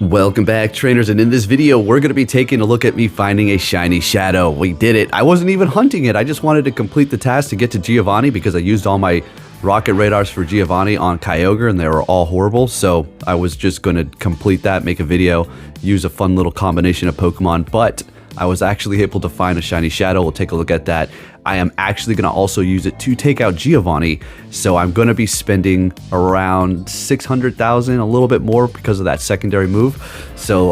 Welcome back, trainers, and in this video we're going to be taking a look at me finding a shiny shadow. We did it. I wasn't even hunting it. I just wanted to complete the task to get to Giovanni because I used all my rocket radars for Giovanni on Kyogre and they were all horrible, so I was just going to complete that, make a video, use a fun little combination of Pokemon, but I was actually able to find a shiny shadow. We'll take a look at that. I am actually going to also use it to take out Giovanni, so I'm going to be spending around 600,000, a little bit more because of that secondary move. So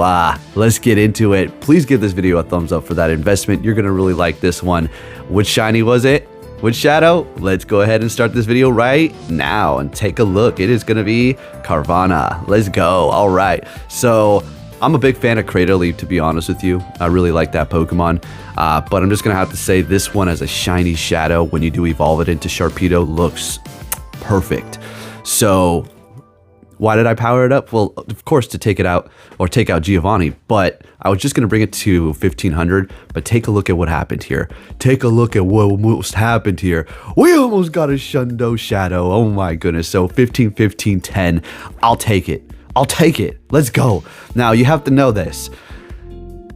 let's get into it. Please give this video a thumbs up for that investment. You're going to really like this one. Which shiny was it? Which shadow? Let's go ahead and start this video right now and take a look. It is going to be Carvanha. Let's go. All right. So I'm a big fan of Crater Leaf, to be honest with you. I really like that Pokemon, but I'm just going to have to say this one as a shiny shadow, when you do evolve it into Sharpedo, looks perfect. So why did I power it up? Well, of course, to take it out or take out Giovanni, but I was just going to bring it to 1500, but take a look at what happened here. Take a look at what almost happened here. We almost got a Shundo Shadow. Oh my goodness. So 15, 15, 10. I'll take it. I'll take it. Let's go. Now, you have to know this.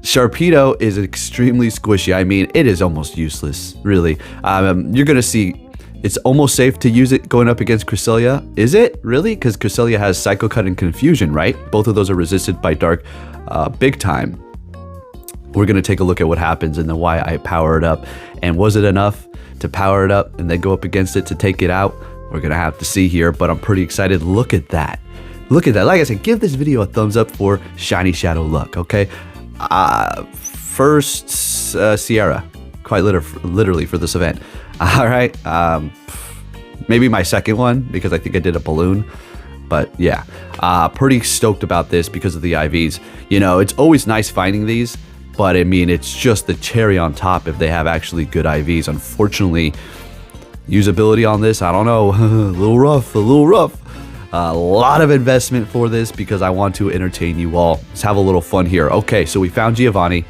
Sharpedo is extremely squishy. I mean, it is almost useless, really. You're going to see it's almost safe to use it going up against Cresselia. Is it? Really? Because Cresselia has Psycho Cut and Confusion, right? Both of those are resisted by Dark big time. We're going to take a look at what happens and then why I power it up. And was it enough to power it up and then go up against it to take it out? We're going to have to see here, but I'm pretty excited. Look at that. Look at that. Like I said, give this video a thumbs up for Shiny Shadow luck, okay? First Sierra, quite literally for this event. All right. Maybe my second one because I think I did a balloon. But yeah, pretty stoked about this because of the IVs. You know, it's always nice finding these, but I mean, it's just the cherry on top if they have actually good IVs. Unfortunately, usability on this, I don't know, a little rough, a little rough. A lot of investment for this because I want to entertain you all. Let's have a little fun here. Okay, so we found Giovanni.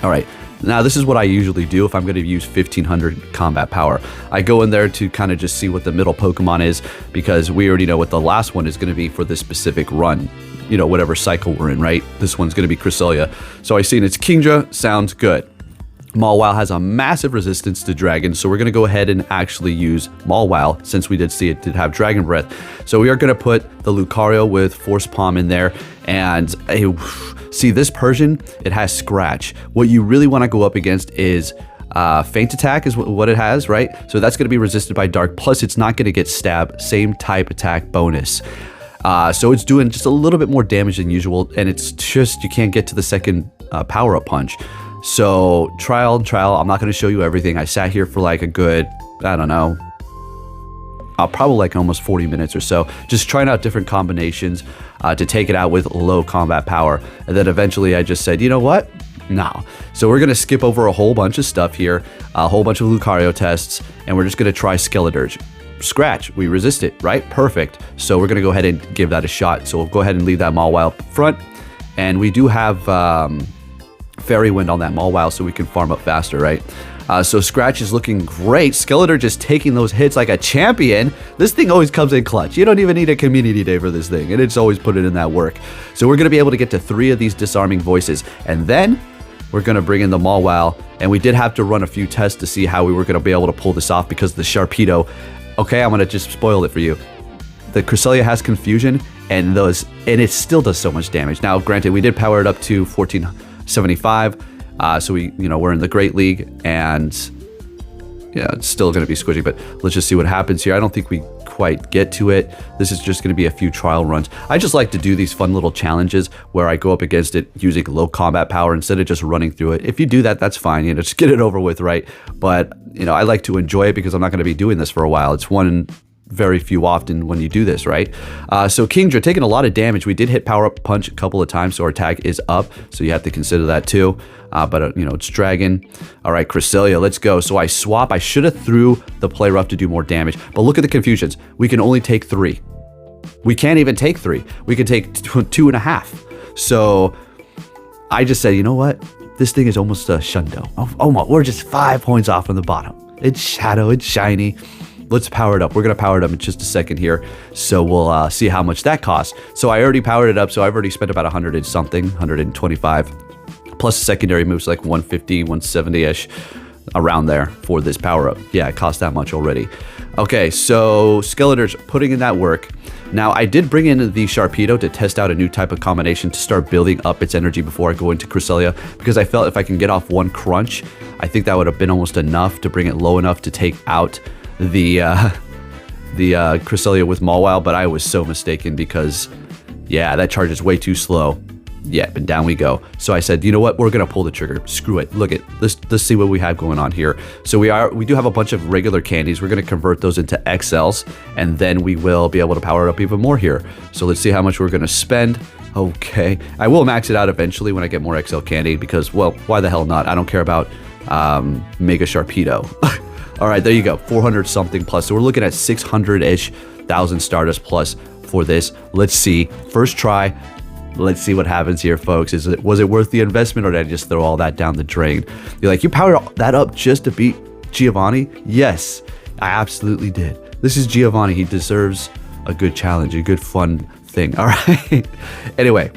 All right, now this is what I usually do if I'm going to use 1500 combat power. I go in there to kind of just see what the middle Pokemon is because we already know what the last one is going to be for this specific run. You know, whatever cycle we're in, right? This one's going to be Cresselia. So I seen it's Kingdra, sounds good. Mawile has a massive resistance to Dragon, so we're going to go ahead and actually use Mawile since we did see it did have Dragon Breath. So we are going to put the Lucario with Force Palm in there, and see this Persian, it has Scratch. What you really want to go up against is Feint Attack is what it has, right? So that's going to be resisted by Dark, plus it's not going to get Stab, same type attack bonus. So it's doing just a little bit more damage than usual, and it's just, you can't get to the second power-up punch. So trial and trial, I'm not going to show you everything. I sat here for like a good, I don't know, probably like almost 40 minutes or so, just trying out different combinations to take it out with low combat power. And then eventually I just said, you know what? No. So we're going to skip over a whole bunch of stuff here, a whole bunch of Lucario tests, and we're just going to try Skeledirge. Scratch, we resist it, right? Perfect. So we're going to go ahead and give that a shot. So we'll go ahead and leave that Mawile up front. And we do have Fairy Wind on that Mawile so we can farm up faster, right? So Scratch is looking great. Skeledirge just taking those hits like a champion. This thing always comes in clutch. You don't even need a community day for this thing, and it's always put it in that work. So we're going to be able to get to 3 of these disarming voices, and then we're going to bring in the Mawile, and we did have to run a few tests to see how we were going to be able to pull this off because the Sharpedo, okay, I'm going to just spoil it for you. The Cresselia has Confusion, and it still does so much damage. Now, granted, we did power it up to 1475, so we're in the Great League, and yeah, it's still going to be squishy, but let's just see what happens here. I don't think we quite get to it. This is just going to be a few trial runs. I just like to do these fun little challenges where I go up against it using low combat power instead of just running through it. If you do that, that's fine. You know, just get it over with, right? But you know, I like to enjoy it because I'm not going to be doing this for a while. It's one very few often when you do this, right? So Kingdra taking a lot of damage. We did hit power up punch a couple of times, so our attack is up, so you have to consider that too. But you know, it's Dragon. All right, Cresselia, let's go. So I swap. I should have threw the Play Rough to do more damage, but look at the confusions. We can only take 3. We can't even take 3. We can take 2.5. So I just said, you know what? This thing is almost a Shundo. Oh, we're just 5 points off from the bottom. It's Shadow. It's shiny. let's power it up. We're going to power it up in just a second here. So we'll see how much that costs. So I already powered it up. So I've already spent about 100 and something, 125. Plus secondary moves like 150, 170-ish. Around there for this power up. Yeah, it cost that much already. Okay, so Skeletor's putting in that work. Now, I did bring in the Sharpedo to test out a new type of combination to start building up its energy before I go into Cresselia, because I felt if I can get off one crunch, I think that would have been almost enough to bring it low enough to take out the Cresselia with Mawile, but I was so mistaken because, yeah, that charge is way too slow. Yeah, and down we go. So I said, you know what? We're gonna pull the trigger. Screw it. Look at let's see what we have going on here. So we do have a bunch of regular candies. We're gonna convert those into XLs, and then we will be able to power it up even more here. So let's see how much we're gonna spend. Okay, I will max it out eventually when I get more XL candy because, well, why the hell not? I don't care about Mega Sharpedo. All right, there you go. 400 something plus. So we're looking at 600-ish thousand Stardust plus for this. Let's see. First try. Let's see what happens here, folks. Was it worth the investment, or did I just throw all that down the drain? You're like, you powered that up just to beat Giovanni? Yes, I absolutely did. This is Giovanni. He deserves a good challenge, a good fun thing. All right. Anyway,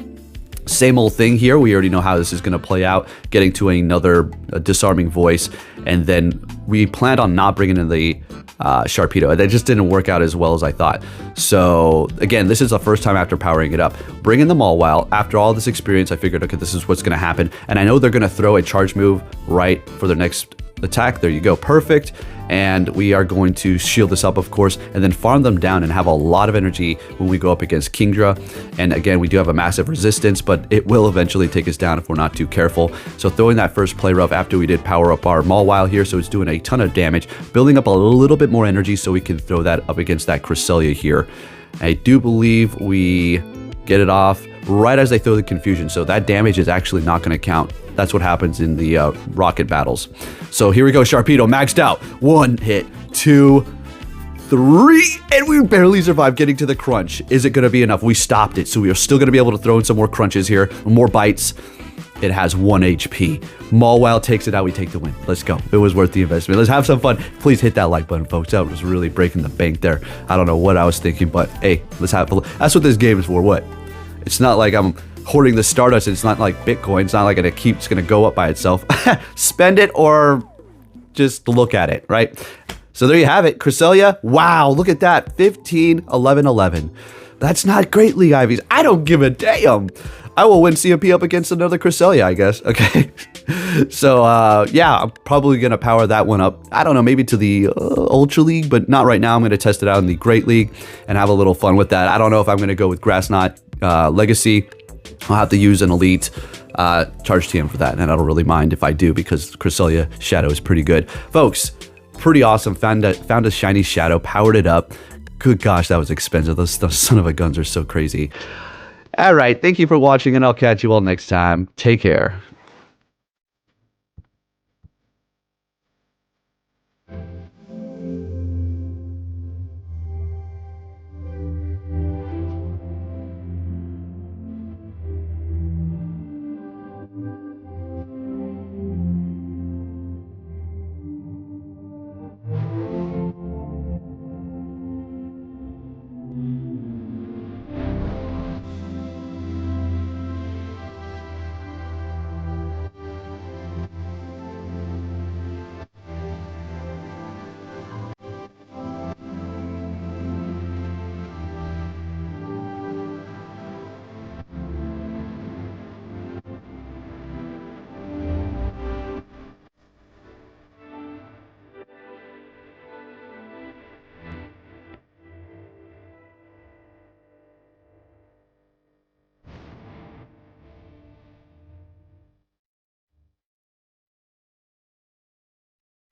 same old thing here. We already know how this is going to play out. Getting to another disarming voice, and then we planned on not bringing in the Sharpedo. That just didn't work out as well as I thought. So again, this is the first time after powering it up. Bring in the Mawile. After all this experience, I figured, okay, this is what's going to happen. And I know they're going to throw a charge move right for their next attack. There you go. Perfect. And we are going to shield this up, of course, and then farm them down and have a lot of energy when we go up against Kingdra. And again, we do have a massive resistance, but it will eventually take us down if we're not too careful. So throwing that first play rough after we did power up our Mawile here, so it's doing a ton of damage, building up a little bit more energy so we can throw that up against that Cresselia here. I do believe we get it off right as they throw the confusion, so that damage is actually not going to count. That's what happens in the rocket battles. So here we go, Sharpedo maxed out. 1 hit, 2, 3, and we barely survived getting to the crunch. Is it going to be enough? We stopped it, so we are still going to be able to throw in some more crunches here, more bites. It has 1 HP. Mawile takes it out. We take the win. Let's go. It was worth the investment. Let's have some fun. Please hit that like button, folks. That was really breaking the bank there. I don't know what I was thinking, but hey, let's have fun. That's what this game is for. What? It's not like I'm hoarding the Stardust. It's not like Bitcoin. It's not like it's going to go up by itself. Spend it or just look at it, right? So there you have it. Cresselia. Wow, look at that. 15, 11, 11. That's not great, League Ivies. I don't give a damn. I will win CMP up against another Cresselia, I guess. Okay. So, yeah, I'm probably going to power that one up. I don't know, maybe to the Ultra League, but not right now. I'm going to test it out in the Great League and have a little fun with that. I don't know if I'm going to go with Grass Knot Legacy. I'll have to use an Elite Charge TM for that, and I don't really mind if I do because Cresselia Shadow is pretty good. Folks, pretty awesome. Found a shiny Shadow, powered it up. Good gosh, that was expensive. Those son of a guns are so crazy. All right, thank you for watching, and I'll catch you all next time. Take care.